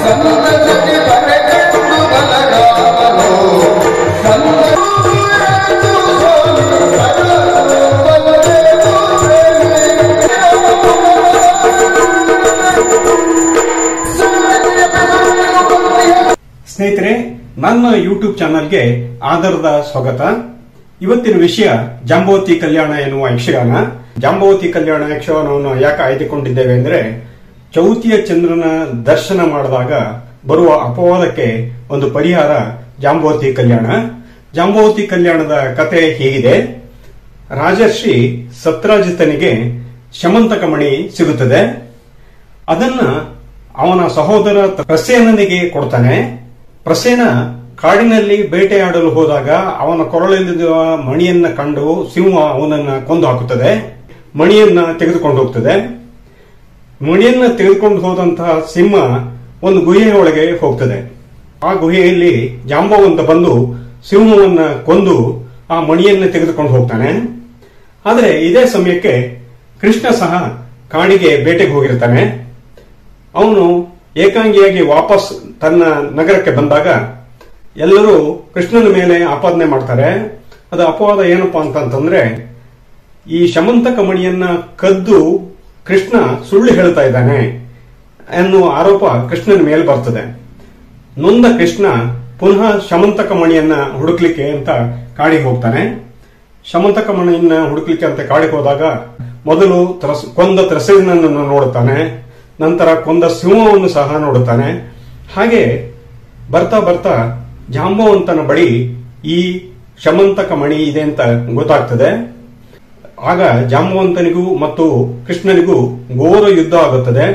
ಸ್ನೇಹಿತರೆ, ನನ್ನ ಯೂಟ್ಯೂಬ್ ಚಾನಲ್ಗೆ ಆಧಾರದ ಸ್ವಾಗತ. ಇವತ್ತಿನ ವಿಷಯ ಜಾಂಬವತಿ ಕಲ್ಯಾಣ ಎನ್ನುವ ಯಕ್ಷಗಾನ. ಜಾಂಬವತಿ ಕಲ್ಯಾಣ ಯಕ್ಷಗಾನವನ್ನು ಯಾಕೆ ಆಯ್ದುಕೊಂಡಿದ್ದೇವೆ ಅಂದ್ರೆ, ಚೌತಿಯ ಚಂದ್ರನ ದರ್ಶನ ಮಾಡಿದಾಗ ಬರುವ ಅಪವಾದಕ್ಕೆ ಒಂದು ಪರಿಹಾರ ಜಾಂಬವತಿ ಕಲ್ಯಾಣ. ಜಾಂಬವತಿ ಕಲ್ಯಾಣದ ಕತೆ ಹೀಗಿದೆ. ರಾಜರ್ಷಿ ಸತ್ರಾಜಿತನಿಗೆ ಶಮಂತಕ ಮಣಿ ಸಿಗುತ್ತದೆ. ಅದನ್ನ ಅವನ ಸಹೋದರ ಪ್ರಸೇನನಿಗೆ ಕೊಡ್ತಾನೆ. ಪ್ರಸೇನ ಕಾಡಿನಲ್ಲಿ ಬೇಟೆಯಾಡಲು ಹೋದಾಗ ಅವನ ಕೊರಳಲ್ಲಿರುವ ಮಣಿಯನ್ನ ಕಂಡು ಸಿಂಹ ಅವನನ್ನ ಕೊಂದು ಹಾಕುತ್ತದೆ. ಮಣಿಯನ್ನ ತೆಗೆದುಕೊಂಡು ಹೋಗ್ತದೆ. ಮಣಿಯನ್ನ ತೆಗೆದುಕೊಂಡು ಹೋದಂತಹ ಸಿಂಹ ಒಂದು ಗುಹೆಯ ಒಳಗೆ ಹೋಗ್ತದೆ. ಆ ಗುಹೆಯಲ್ಲಿ ಜಾಂಬವಂತ ಬಂದು ಸಿಂಹವನ್ನ ಕೊಂದು ಆ ಮಣಿಯನ್ನ ತೆಗೆದುಕೊಂಡು ಹೋಗ್ತಾನೆ. ಆದರೆ ಇದೇ ಸಮಯಕ್ಕೆ ಕೃಷ್ಣ ಸಹ ಕಾಡಿಗೆ ಬೇಟೆಗೆ ಹೋಗಿರ್ತಾನೆ. ಅವನು ಏಕಾಂಗಿಯಾಗಿ ವಾಪಸ್ ತನ್ನ ನಗರಕ್ಕೆ ಬಂದಾಗ ಎಲ್ಲರೂ ಕೃಷ್ಣನ ಮೇಲೆ ಆಪಾದನೆ ಮಾಡ್ತಾರೆ. ಅದು ಅಪವಾದ ಏನಪ್ಪಾ ಅಂತಂದ್ರೆ, ಈ ಶಮಂತಕ ಮಣಿಯನ್ನ ಕದ್ದು ಕೃಷ್ಣ ಸುಳ್ಳು ಹೇಳ್ತಾ ಇದ್ದಾನೆ ಎನ್ನುವ ಆರೋಪ ಕೃಷ್ಣನ ಮೇಲೆ ಬರ್ತದೆ. ನೊಂದ ಕೃಷ್ಣ ಪುನಃ ಶಮಂತಕ ಮಣಿಯನ್ನ ಹುಡುಕ್ಲಿಕ್ಕೆ ಅಂತ ಕಾಡಿಗೆ ಹೋಗ್ತಾನೆ. ಶಮಂತಕ ಮಣಿಯನ್ನ ಹುಡುಕ್ಲಿಕ್ಕೆ ಅಂತ ಕಾಡಿಗೆ ಹೋದಾಗ ಮೊದಲು ಕೊಂದ ತ್ರಸೇನನ್ನು ನೋಡುತ್ತಾನೆ. ನಂತರ ಕೊಂದ ಸಿಂಹವನ್ನು ಸಹ ನೋಡುತ್ತಾನೆ. ಹಾಗೆ ಬರ್ತಾ ಬರ್ತಾ ಜಾಂಬವಂತನ ಬಳಿ ಈ ಶಮಂತಕ ಮಣಿ ಇದೆ ಅಂತ ಗೊತ್ತಾಗ್ತದೆ. ಆಗ ಜಾಂಬವಂತನಿಗೂ ಮತ್ತು ಕೃಷ್ಣನಿಗೂ ಘೋರ ಯುದ್ಧ ಆಗುತ್ತದೆ.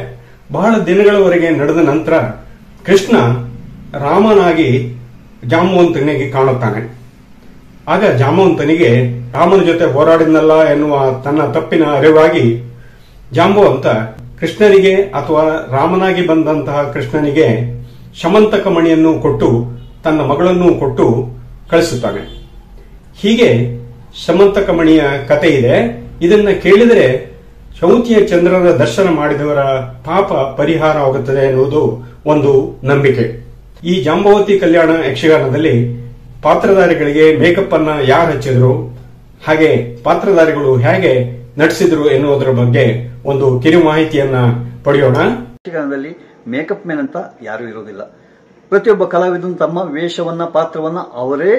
ಬಹಳ ದಿನಗಳವರೆಗೆ ನಡೆದ ನಂತರ ಕೃಷ್ಣ ರಾಮನಾಗಿ ಜಾಂಬವಂತನಿಗೆ ಕಾಣುತ್ತಾನೆ. ಆಗ ಜಾಂಬವಂತನಿಗೆ ರಾಮನ ಜೊತೆ ಹೋರಾಡಿದ್ನಲ್ಲ ಎನ್ನುವ ತನ್ನ ತಪ್ಪಿನ ಅರಿವಾಗಿ ಜಾಂಬವಂತ ಕೃಷ್ಣನಿಗೆ ಅಥವಾ ರಾಮನಾಗಿ ಬಂದಂತಹ ಕೃಷ್ಣನಿಗೆ ಶಮಂತಕ ಮಣಿಯನ್ನು ಕೊಟ್ಟು ತನ್ನ ಮಗಳನ್ನು ಕೊಟ್ಟು ಕಳಿಸುತ್ತಾನೆ. ಹೀಗೆ ಶಮಂತಕ ಮಣಿಯ ಕತೆ ಇದೆ. ಇದನ್ನ ಕೇಳಿದರೆ ಚೌತಿಯ ಚಂದ್ರನ ದರ್ಶನ ಮಾಡಿದವರ ಪಾಪ ಪರಿಹಾರ ಆಗುತ್ತದೆ ಎನ್ನುವುದು ಒಂದು ನಂಬಿಕೆ. ಈ ಜಾಂಬವತಿ ಕಲ್ಯಾಣ ಯಕ್ಷಗಾನದಲ್ಲಿ ಪಾತ್ರಧಾರಿಗಳಿಗೆ ಮೇಕಪ್ ಅನ್ನ ಯಾರು ಹಚ್ಚಿದ್ರು, ಹಾಗೆ ಪಾತ್ರಧಾರಿಗಳು ಹೇಗೆ ನಟಿಸಿದ್ರು ಎನ್ನುವುದರ ಬಗ್ಗೆ ಒಂದು ಕಿರು ಮಾಹಿತಿಯನ್ನ ಪಡೆಯೋಣ. ಯಕ್ಷಗಾನದಲ್ಲಿ ಮೇಕಪ್ ಮ್ಯಾನ್ ಅಂತ ಯಾರು ಇರೋದಿಲ್ಲ. ಪ್ರತಿಯೊಬ್ಬ ಕಲಾವಿದನು ತಮ್ಮ ವೇಷವನ್ನ ಪಾತ್ರವನ್ನ ಅವರೇ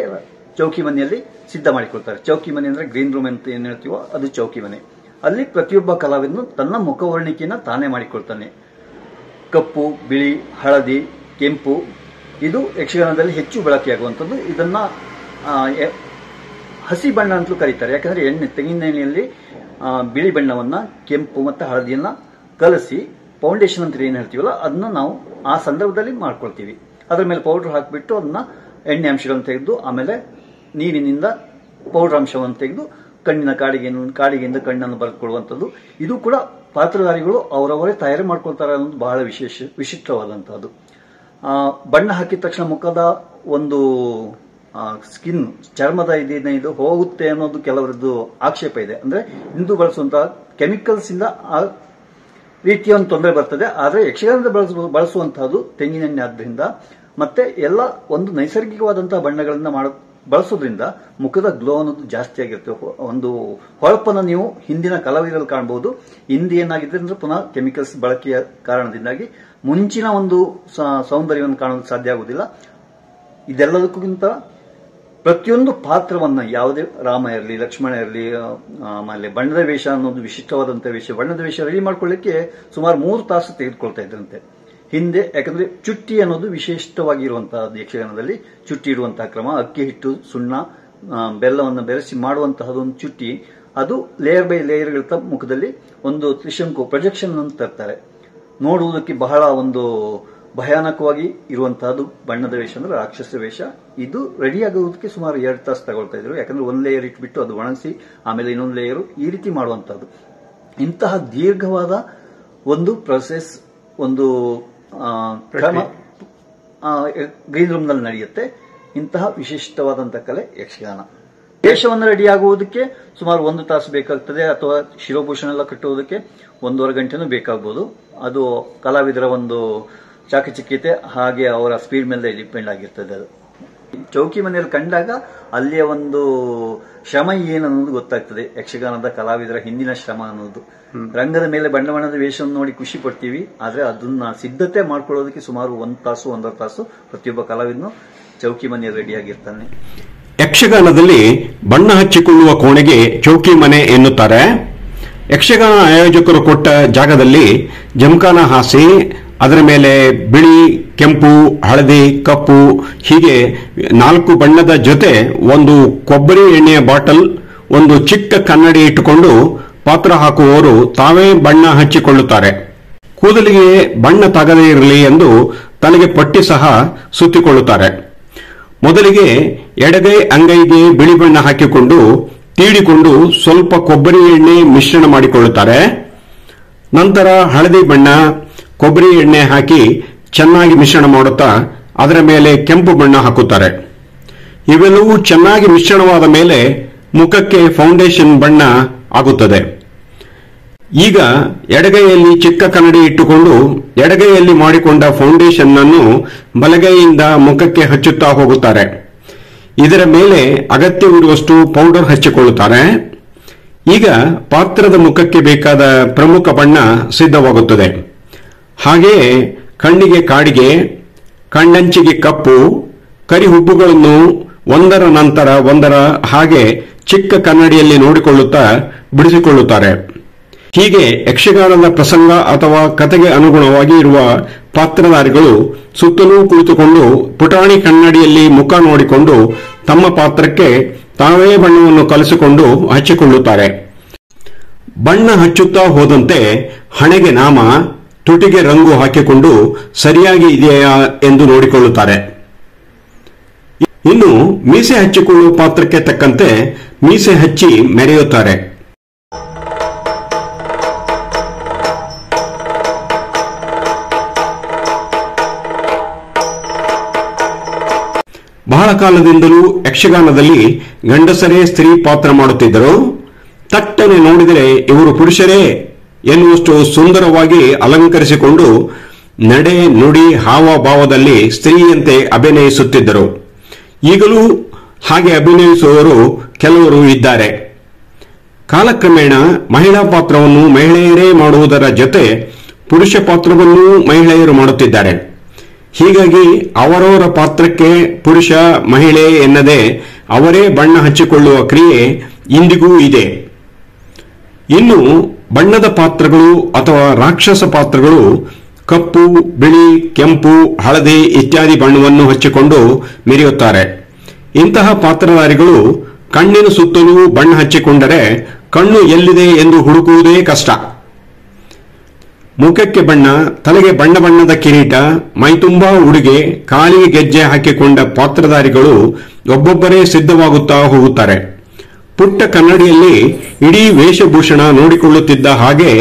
ಚೌಕಿ ಮನೆಯಲ್ಲಿ ಸಿದ್ಧ ಮಾಡಿಕೊಳ್ತಾರೆ. ಚೌಕಿ ಮನೆ ಅಂದ್ರೆ ಗ್ರೀನ್ ರೂಮ್ ಅಂತ ಏನ್ ಹೇಳ್ತೀವೋ ಅದು ಚೌಕಿ ಮನೆ. ಅಲ್ಲಿ ಪ್ರತಿಯೊಬ್ಬ ಕಲಾವಿದನು ತನ್ನ ಮುಖವರ್ಣಿಕೆಯನ್ನ ತಾನೇ ಮಾಡಿಕೊಳ್ತಾನೆ. ಕಪ್ಪು, ಬಿಳಿ, ಹಳದಿ, ಕೆಂಪು ಇದು ಯಕ್ಷಗಾನದಲ್ಲಿ ಹೆಚ್ಚು ಬಳಕೆಯಾಗುವಂಥದ್ದು. ಇದನ್ನ ಹಸಿ ಬಣ್ಣ ಅಂತಲೂ ಕರೀತಾರೆ. ಯಾಕಂದ್ರೆ ತೆಂಗಿನ ಎಣ್ಣೆಯಲ್ಲಿ ಬಿಳಿ ಬಣ್ಣವನ್ನ, ಕೆಂಪು ಮತ್ತು ಹಳದಿಯನ್ನ ಕಲಸಿ ಫೌಂಡೇಶನ್ ಅಂತ ಏನ್ ಹೇಳ್ತೀವಲ್ಲ ಅದನ್ನ ನಾವು ಆ ಸಂದರ್ಭದಲ್ಲಿ ಮಾಡ್ಕೊಳ್ತೀವಿ. ಅದ್ರ ಮೇಲೆ ಪೌಡರ್ ಹಾಕಿಬಿಟ್ಟು ಅದನ್ನ ಎಣ್ಣೆ ಅಂಶಗಳನ್ನು ತೆಗೆದು ಆಮೇಲೆ ನೀರಿನಿಂದ ಪೌಡರ್ ಅಂಶವನ್ನು ತೆಗೆದು ಕಣ್ಣಿನ ಕಾಡಿಗೆಯಿಂದ ಕಣ್ಣನ್ನು ಬರೆದುಕೊಳ್ಳುವಂಥದ್ದು. ಇದು ಕೂಡ ಪಾತ್ರಧಾರಿಗಳು ಅವರವರೇ ತಯಾರಿ ಮಾಡ್ಕೊಳ್ತಾರೆ ಅನ್ನೋದು ಬಹಳ ವಿಶಿಷ್ಟವಾದಂತಹದ್ದು. ಬಣ್ಣ ಹಾಕಿದ ತಕ್ಷಣ ಮುಖದ ಒಂದು ಸ್ಕಿನ್ ಚರ್ಮದ ಇದು ಹೋಗುತ್ತೆ ಅನ್ನೋದು ಕೆಲವರದ್ದು ಆಕ್ಷೇಪ ಇದೆ. ಅಂದ್ರೆ ಇಂದು ಬಳಸುವಂತಹ ಕೆಮಿಕಲ್ಸ್ ಇಂದ ಆ ರೀತಿಯ ಒಂದು ತೊಂದರೆ ಬರ್ತದೆ. ಆದ್ರೆ ಯಕ್ಷಗಾನದ ಬಳಸುವಂತಹದ್ದು ತೆಂಗಿನೆಣ್ಣೆ ಆದ್ರಿಂದ ಮತ್ತೆ ಎಲ್ಲ ಒಂದು ನೈಸರ್ಗಿಕವಾದಂತಹ ಬಣ್ಣಗಳನ್ನ ಬಳಸೋದ್ರಿಂದ ಮುಖದ ಗ್ಲೋ ಅನ್ನೋದು ಜಾಸ್ತಿ ಆಗಿರುತ್ತೆ. ಒಂದು ಹೊಳಪನ್ನು ನೀವು ಹಿಂದಿನ ಕಲಾವಿದರಲ್ಲಿ ಕಾಣಬಹುದು. ಹಿಂದಿ ಏನಾಗಿದೆ ಅಂದ್ರೆ ಪುನಃ ಕೆಮಿಕಲ್ಸ್ ಬಳಕೆಯ ಕಾರಣದಿಂದಾಗಿ ಮುಂಚಿನ ಒಂದು ಸೌಂದರ್ಯವನ್ನು ಕಾಣಲು ಸಾಧ್ಯ ಆಗುವುದಿಲ್ಲ. ಇದೆಲ್ಲದಕ್ಕಿಂತ ಪ್ರತಿಯೊಂದು ಪಾತ್ರವನ್ನ ಯಾವುದೇ ರಾಮ ಇರಲಿ, ಲಕ್ಷ್ಮಣ ಇರಲಿ, ಆಮೇಲೆ ಬಣ್ಣದ ವೇಷ ಅನ್ನೋದು ವಿಶಿಷ್ಟವಾದಂತಹ ವೇಷ. ಬಣ್ಣದ ವೇಷ ರೆಡಿ ಮಾಡ್ಕೊಳ್ಳಿಕ್ಕೆ ಸುಮಾರು 3 ತಾಸು ತೆಗೆದುಕೊಳ್ತಾ ಇದ್ರಂತೆ ಹಿಂದೆ. ಯಾಕಂದ್ರೆ ಚುಟ್ಟಿ ಅನ್ನೋದು ವಿಶಿಷ್ಟವಾಗಿರುವಂತಹ ಯಕ್ಷಗಾನದಲ್ಲಿ ಚುಟ್ಟಿ ಇಡುವಂತಹ ಕ್ರಮ. ಅಕ್ಕಿ ಹಿಟ್ಟು, ಸುಣ್ಣ, ಬೆಲ್ಲವನ್ನು ಬೆರೆಸಿ ಮಾಡುವಂತಹದೊಂದು ಚುಟ್ಟಿ. ಅದು ಲೇಯರ್ ಬೈ ಲೇಯರ್ಗಳ ಮುಖದಲ್ಲಿ ಒಂದು ತ್ರಿಶಂಕು ಪ್ರೊಜೆಕ್ಷನ್ ಅನ್ನು ತರ್ತಾರೆ. ನೋಡುವುದಕ್ಕೆ ಬಹಳ ಒಂದು ಭಯಾನಕವಾಗಿ ಇರುವಂತಹದ್ದು ಬಣ್ಣದ ವೇಷ ಅಂದ್ರೆ ರಾಕ್ಷಸ ವೇಷ. ಇದು ರೆಡಿ ಆಗುವುದಕ್ಕೆ ಸುಮಾರು 2 ತಾಸು ತಗೊಳ್ತಾ ಇದ್ರು. ಯಾಕಂದ್ರೆ ಒಂದು ಲೇಯರ್ ಇಟ್ಬಿಟ್ಟು ಅದು ಒಣಗಿಸಿ ಆಮೇಲೆ ಇನ್ನೊಂದು ಲೇಯರ್ ಈ ರೀತಿ ಮಾಡುವಂತಹದ್ದು. ಇಂತಹ ದೀರ್ಘವಾದ ಒಂದು ಪ್ರೊಸೆಸ್, ಒಂದು ಕ್ರಮ ಗ್ರೀನ್ ರೂಮ್ ನಲ್ಲಿ ನಡೆಯುತ್ತೆ. ಇಂತಹ ವಿಶಿಷ್ಟವಾದಂತಹ ಕಲೆ ಯಕ್ಷಗಾನ. ವೇಷವನ್ನು ರೆಡಿ ಆಗುವುದಕ್ಕೆ ಸುಮಾರು 1 ತಾಸು ಬೇಕಾಗ್ತದೆ. ಅಥವಾ ಶಿರೋಭೂಷಣ ಎಲ್ಲ ಕಟ್ಟುವುದಕ್ಕೆ 1.5 ಗಂಟೆನೂ ಬೇಕಾಗಬಹುದು. ಅದು ಕಲಾವಿದರ ಒಂದು ಚಾಕಚಕ್ಯತೆ ಹಾಗೆ ಅವರ ಸ್ಪೀಡ್ ಮೇಲೆ ಡಿಪೆಂಡ್ ಆಗಿರ್ತದೆ. ಅದು ಚೌಕಿ ಮನೆಯಲ್ಲಿ ಕಂಡಾಗ ಅಲ್ಲಿಯ ಒಂದು ಶ್ರಮ ಏನನ್ನೋದು ಗೊತ್ತಾಗ್ತದೆ. ಯಕ್ಷಗಾನದ ಕಲಾವಿದರ ಹಿಂದಿನ ಶ್ರಮ ಅನ್ನೋದು. ರಂಗದ ಮೇಲೆ ಬಣ್ಣ ಬಣ್ಣದ ವೇಷವನ್ನು ನೋಡಿ ಖುಷಿ ಪಡ್ತೀವಿ, ಆದ್ರೆ ಅದನ್ನ ಸಿದ್ಧತೆ ಮಾಡ್ಕೊಳ್ಳೋದಕ್ಕೆ ಸುಮಾರು 1 ತಾಸು 1.5 ತಾಸು ಪ್ರತಿಯೊಬ್ಬ ಕಲಾವಿದನು ಚೌಕಿ ಮನೆ ರೆಡಿಯಾಗಿರ್ತಾನೆ. ಯಕ್ಷಗಾನದಲ್ಲಿ ಬಣ್ಣ ಹಚ್ಚಿಕೊಳ್ಳುವ ಕೋಣೆಗೆ ಚೌಕಿ ಮನೆ ಎನ್ನುತ್ತಾರೆ. ಯಕ್ಷಗಾನ ಆಯೋಜಕರು ಕೊಟ್ಟ ಜಾಗದಲ್ಲಿ ಜಮಖಾನ ಹಾಸಿ ಅದರ ಮೇಲೆ ಬಿಳಿ, ಕೆಂಪು, ಹಳದಿ, ಕಪ್ಪು ಹೀಗೆ 4 ಬಣ್ಣದ ಜೊತೆ ಒಂದು ಕೊಬ್ಬರಿ ಎಣ್ಣೆಯ ಬಾಟಲ್, ಒಂದು ಚಿಕ್ಕ ಕನ್ನಡಿ ಇಟ್ಟುಕೊಂಡು ಪಾತ್ರ ಹಾಕುವವರು ತಾವೇ ಬಣ್ಣ ಹಚ್ಚಿಕೊಳ್ಳುತ್ತಾರೆ. ಕೂದಲಿಗೆ ಬಣ್ಣ ತಾಗದೇ ಇರಲಿ ಎಂದು ತಲೆಗೆ ಪಟ್ಟಿ ಸಹ ಸುತ್ತಿಕೊಳ್ಳುತ್ತಾರೆ. ಮೊದಲಿಗೆ ಎಡಗೈ ಅಂಗೈಗೆ ಬಿಳಿ ಬಣ್ಣ ಹಾಕಿಕೊಂಡು ತೀಡಿಕೊಂಡು ಸ್ವಲ್ಪ ಕೊಬ್ಬರಿ ಎಣ್ಣೆ ಮಿಶ್ರಣ ಮಾಡಿಕೊಳ್ಳುತ್ತಾರೆ. ನಂತರ ಹಳದಿ ಬಣ್ಣ, ಕೊಬ್ಬರಿ ಎಣ್ಣೆ ಹಾಕಿ ಚೆನ್ನಾಗಿ ಮಿಶ್ರಣ ಮಾಡುತ್ತಾ ಅದರ ಮೇಲೆ ಕೆಂಪು ಬಣ್ಣ ಹಾಕುತ್ತಾರೆ. ಇವೆಲ್ಲವೂ ಚೆನ್ನಾಗಿ ಮಿಶ್ರಣವಾದ ಮೇಲೆ ಮುಖಕ್ಕೆ ಫೌಂಡೇಶನ್ ಬಣ್ಣ ಆಗುತ್ತದೆ. ಈಗ ಎಡಗೈಯಲ್ಲಿ ಚಿಕ್ಕ ಕನ್ನಡಿ ಇಟ್ಟುಕೊಂಡು ಎಡಗೈಯಲ್ಲಿ ಮಾಡಿಕೊಂಡ ಫೌಂಡೇಶನ್ ಅನ್ನು ಬಲಗೈಯಿಂದ ಮುಖಕ್ಕೆ ಹಚ್ಚುತ್ತಾ ಹೋಗುತ್ತಾರೆ. ಇದರ ಮೇಲೆ ಅಗತ್ಯವಿರುವಷ್ಟು ಪೌಡರ್ ಹಚ್ಚಿಕೊಳ್ಳುತ್ತಾರೆ. ಈಗ ಪಾತ್ರದ ಮುಖಕ್ಕೆ ಬೇಕಾದ ಪ್ರಮುಖ ಬಣ್ಣ ಸಿದ್ಧವಾಗುತ್ತದೆ. ಹಾಗೆಯೇ ಕಣ್ಣಿಗೆ ಕಾಡಿಗೆ, ಕಣ್ಣಂಚಿಗೆ ಕಪ್ಪು, ಕರಿಹುಬ್ಬುಗಳನ್ನು ಒಂದರ ನಂತರ ಒಂದರ ಹಾಗೆ ಚಿಕ್ಕ ಕನ್ನಡಿಯಲ್ಲಿ ನೋಡಿಕೊಳ್ಳುತ್ತಾ ಬಿಡಿಸಿಕೊಳ್ಳುತ್ತಾರೆ. ಹೀಗೆ ಯಕ್ಷಗಾನದ ಪ್ರಸಂಗ ಅಥವಾ ಕಥೆಗೆ ಅನುಗುಣವಾಗಿ ಇರುವ ಪಾತ್ರಧಾರಿಗಳು ಸುತ್ತಲೂ ಕುಳಿತುಕೊಂಡು ಪುಟಾಣಿ ಕನ್ನಡಿಯಲ್ಲಿ ಮುಖ ನೋಡಿಕೊಂಡು ತಮ್ಮ ಪಾತ್ರಕ್ಕೆ ತಾವೇ ಬಣ್ಣವನ್ನು ಕಲಿಸಿಕೊಂಡು ಹಚ್ಚಿಕೊಳ್ಳುತ್ತಾರೆ. ಬಣ್ಣ ಹಚ್ಚುತ್ತಾ ಹೋದಂತೆ ಹಣೆಗೆ ನಾಮ, ತುಟಿಗೆ ರಂಗು ಹಾಕಿಕೊಂಡು ಸರಿಯಾಗಿ ಇದೆಯಾ ಎಂದು ನೋಡಿಕೊಳ್ಳುತ್ತಾರೆ. ಇನ್ನು ಮೀಸೆ ಹಚ್ಚಿಕೊಳ್ಳುವ ಪಾತ್ರಕ್ಕೆ ತಕ್ಕಂತೆ ಮೀಸೆ ಹಚ್ಚಿ ಮೆರೆಯುತ್ತಾರೆ. ಬಹಳ ಕಾಲದಿಂದಲೂ ಯಕ್ಷಗಾನದಲ್ಲಿ ಗಂಡಸರೇ ಸ್ತ್ರೀ ಪಾತ್ರ ಮಾಡುತ್ತಿದ್ದರು. ತಟ್ಟನೆ ನೋಡಿದರೆ ಇವರು ಪುರುಷರೇ ಎನ್ನುವಷ್ಟು ಸುಂದರವಾಗಿ ಅಲಂಕರಿಸಿಕೊಂಡು ನಡೆ, ನುಡಿ, ಹಾವಭಾವದಲ್ಲಿ ಸ್ತ್ರೀಯಂತೆ ಅಭಿನಯಿಸುತ್ತಿದ್ದರು. ಈಗಲೂ ಹಾಗೆ ಅಭಿನಯಿಸುವವರು ಕೆಲವರು ಇದ್ದಾರೆ. ಕಾಲಕ್ರಮೇಣ ಮಹಿಳಾ ಪಾತ್ರವನ್ನು ಮಹಿಳೆಯರೇ ಮಾಡುವುದರ ಜೊತೆ ಪುರುಷ ಪಾತ್ರವನ್ನೂ ಮಹಿಳೆಯರು ಮಾಡುತ್ತಿದ್ದಾರೆ. ಹೀಗಾಗಿ ಅವರವರ ಪಾತ್ರಕ್ಕೆ ಪುರುಷ ಮಹಿಳೆ ಎನ್ನದೆ ಅವರೇ ಬಣ್ಣ ಹಚ್ಚಿಕೊಳ್ಳುವ ಕ್ರಿಯೆ ಇಂದಿಗೂ ಇದೆ. ಇನ್ನು ಬಣ್ಣದ ಪಾತ್ರಗಳು ಅಥವಾ ರಾಕ್ಷಸ ಪಾತ್ರಗಳು ಕಪ್ಪು, ಬಿಳಿ, ಕೆಂಪು, ಹಳದಿ ಇತ್ಯಾದಿ ಬಣ್ಣವನ್ನು ಹಚ್ಚಿಕೊಂಡು ಮೆರೆಯುತ್ತಾರೆ. ಇಂತಹ ಪಾತ್ರಧಾರಿಗಳು ಕಣ್ಣಿನ ಸುತ್ತಲೂ ಬಣ್ಣ ಹಚ್ಚಿಕೊಂಡರೆ ಕಣ್ಣು ಎಲ್ಲಿದೆ ಎಂದು ಹುಡುಕುವುದೇ ಕಷ್ಟ. ಮುಖಕ್ಕೆ ಬಣ್ಣ, ತಲೆಗೆ ಬಣ್ಣ ಬಣ್ಣದ ಕಿರೀಟ, ಮೈತುಂಬಾ ಉಡುಗೆ, ಕಾಲಿಗೆ ಗೆಜ್ಜೆ ಹಾಕಿಕೊಂಡ ಪಾತ್ರಧಾರಿಗಳು ಒಬ್ಬೊಬ್ಬರೇ ಸಿದ್ಧವಾಗುತ್ತಾ ಹೋಗುತ್ತಾರೆ. ಪುಟ್ಟ ಕನ್ನಡಿಯಲ್ಲಿ ಇಡೀ ವೇಷಭೂಷಣ ನೋಡಿಕೊಳ್ಳುತ್ತಿದ್ದ ಹಾಗೆ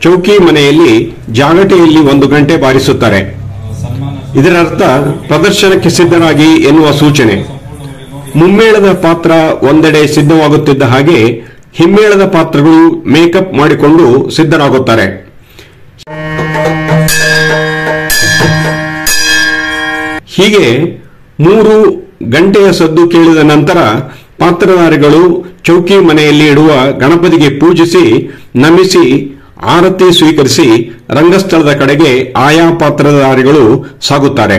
ಚೌಕಿ ಮನೆಯಲ್ಲಿ ಜಾಗಟೆಯಲ್ಲಿ 1 ಗಂಟೆ ಬಾರಿಸುತ್ತಾರೆ. ಇದರರ್ಥ ಪ್ರದರ್ಶನಕ್ಕೆ ಸಿದ್ಧರಾಗಿ ಎನ್ನುವ ಸೂಚನೆ. ಮುಮ್ಮೇಳದ ಪಾತ್ರ ಒಂದೆಡೆ ಸಿದ್ಧವಾಗುತ್ತಿದ್ದ ಹಾಗೆ ಹಿಮ್ಮೇಳದ ಪಾತ್ರಗಳು ಮೇಕಪ್ ಮಾಡಿಕೊಂಡು ಸಿದ್ಧರಾಗುತ್ತಾರೆ. ಹೀಗೆ 3 ಗಂಟೆಯ ಸದ್ದು ಕೇಳಿದ ನಂತರ ಪಾತ್ರಧಾರಿಗಳು ಚೌಕಿ ಮನೆಯಲ್ಲಿ ಇಡುವ ಗಣಪತಿಗೆ ಪೂಜಿಸಿ, ನಮಿಸಿ, ಆರತಿ ಸ್ವೀಕರಿಸಿ ರಂಗಸ್ಥಳದ ಕಡೆಗೆ ಆಯಾ ಪಾತ್ರಧಾರಿಗಳು ಸಾಗುತ್ತಾರೆ.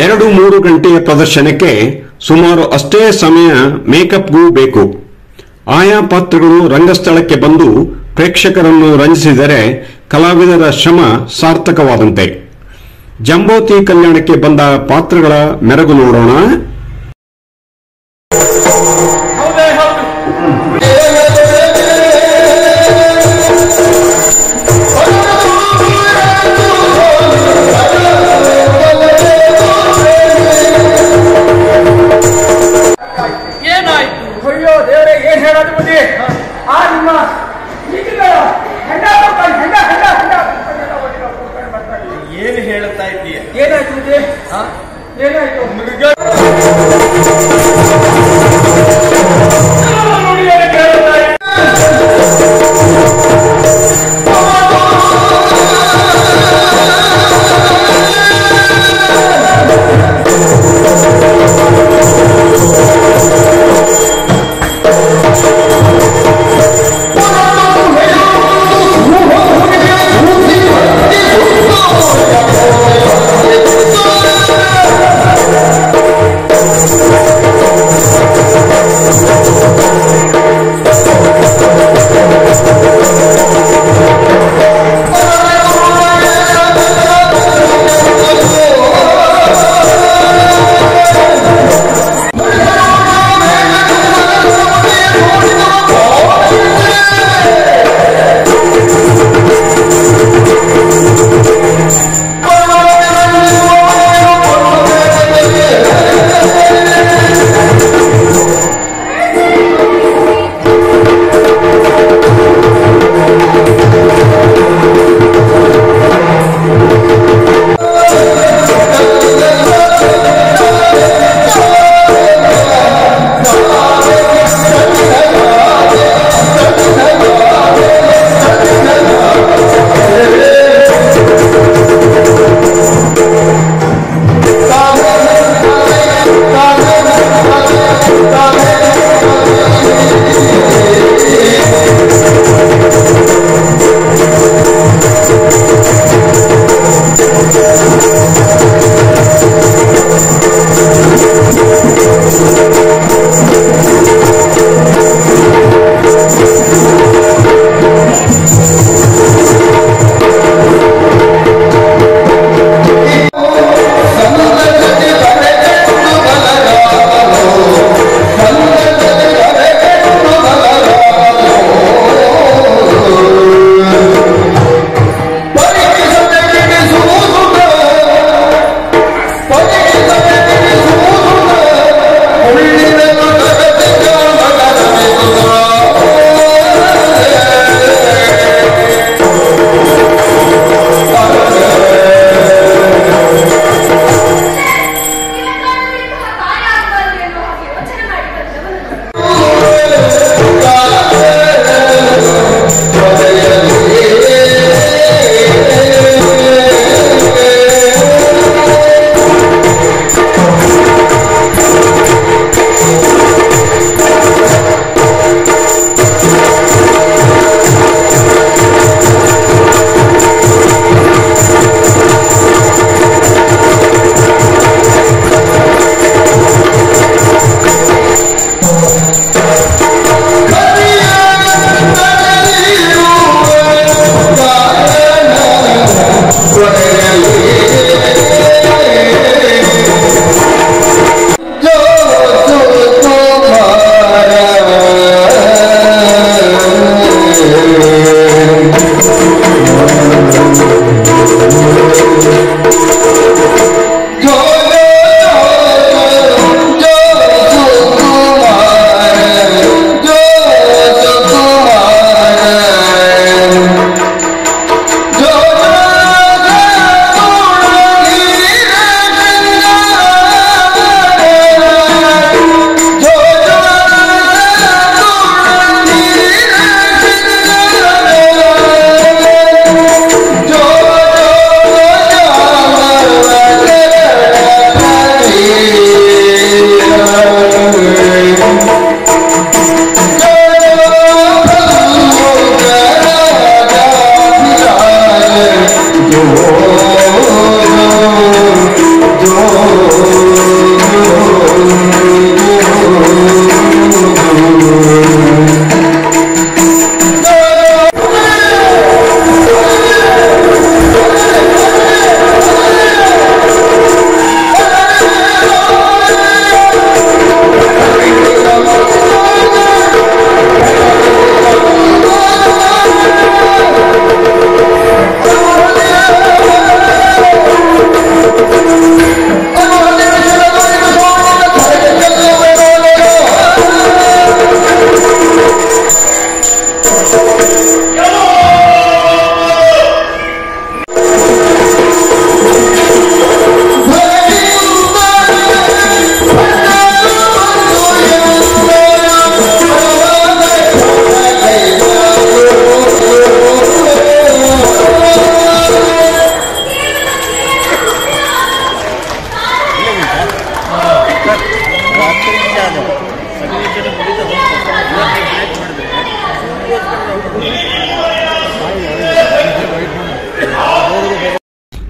ಎರಡು 3 ಗಂಟೆಯ ಪ್ರದರ್ಶನಕ್ಕೆ ಸುಮಾರು ಅಷ್ಟೇ ಸಮಯ ಮೇಕಪ್ಗೂ ಬೇಕು. ಆಯಾ ಪಾತ್ರಗಳು ರಂಗಸ್ಥಳಕ್ಕೆ ಬಂದು ಪ್ರೇಕ್ಷಕರನ್ನು ರಂಜಿಸಿದರೆ ಕಲಾವಿದರ ಶ್ರಮ ಸಾರ್ಥಕವಾದಂತೆ. ಜಂಬೋತಿ ಕಲ್ಯಾಣಕ್ಕೆ ಬಂದ ಪಾತ್ರಗಳ ಮೆರಗು ನೋಡೋಣ. ಏನು ಹೇಳುತ್ತಾ ಇದ್ದೀಯ? ಏನಾಯ್ತು?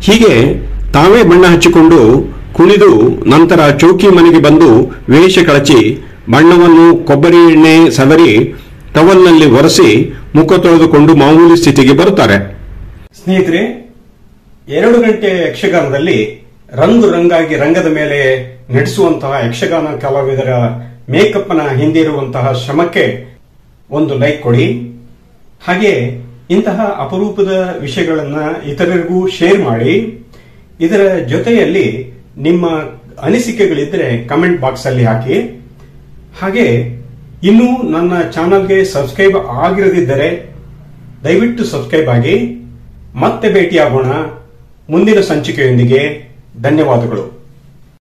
ಹೀಗೆ ತಾವೇ ಬಣ್ಣ ಹಚ್ಚಿಕೊಂಡು ಕುಣಿದು ನಂತರ ಚೌಕಿ ಮನೆಗೆ ಬಂದು ವೇಷ ಕಳಚಿ ಬಣ್ಣವನ್ನು ಕೊಬ್ಬರಿ ಎಣ್ಣೆ ಸವರಿ ಟವಲ್ನಲ್ಲಿ ಒರೆಸಿ ಮುಖ ತೊಳೆದುಕೊಂಡು ಮಾಮೂಲಿ ಸ್ಥಿತಿಗೆ ಬರುತ್ತಾರೆ. ಸ್ನೇಹಿತರೆ, 2 ಗಂಟೆ ಯಕ್ಷಗಾನದಲ್ಲಿ ರಂಗು ರಂಗಾಗಿ ರಂಗದ ಮೇಲೆ ನಡೆಸುವಂತಹ ಯಕ್ಷಗಾನ ಕಲಾವಿದರ ಮೇಕಪ್ನ ಹಿಂದಿರುವಂತಹ ಶ್ರಮಕ್ಕೆ ಒಂದು ಲೈಕ್ ಕೊಡಿ. ಹಾಗೆ ಇಂತಹ ಅಪರೂಪದ ವಿಷಯಗಳನ್ನ ಇತರರಿಗೂ ಶೇರ್ ಮಾಡಿ. ಇದರ ಜೊತೆಯಲ್ಲಿ ನಿಮ್ಮ ಅನಿಸಿಕೆಗಳಿದ್ರೆ ಕಮೆಂಟ್ ಬಾಕ್ಸ್ ಅಲ್ಲಿ ಹಾಕಿ. ಹಾಗೆ ಇನ್ನೂ ನನ್ನ ಚಾನಲ್ಗೆ ಸಬ್ಸ್ಕ್ರೈಬ್ ಆಗಿರದಿದ್ದರೆ ದಯವಿಟ್ಟು ಸಬ್ಸ್ಕ್ರೈಬ್ ಆಗಿ. ಮತ್ತೆ ಭೇಟಿಯಾಗೋಣ ಮುಂದಿನ ಸಂಚಿಕೆಯೊಂದಿಗೆ. ಧನ್ಯವಾದಗಳು.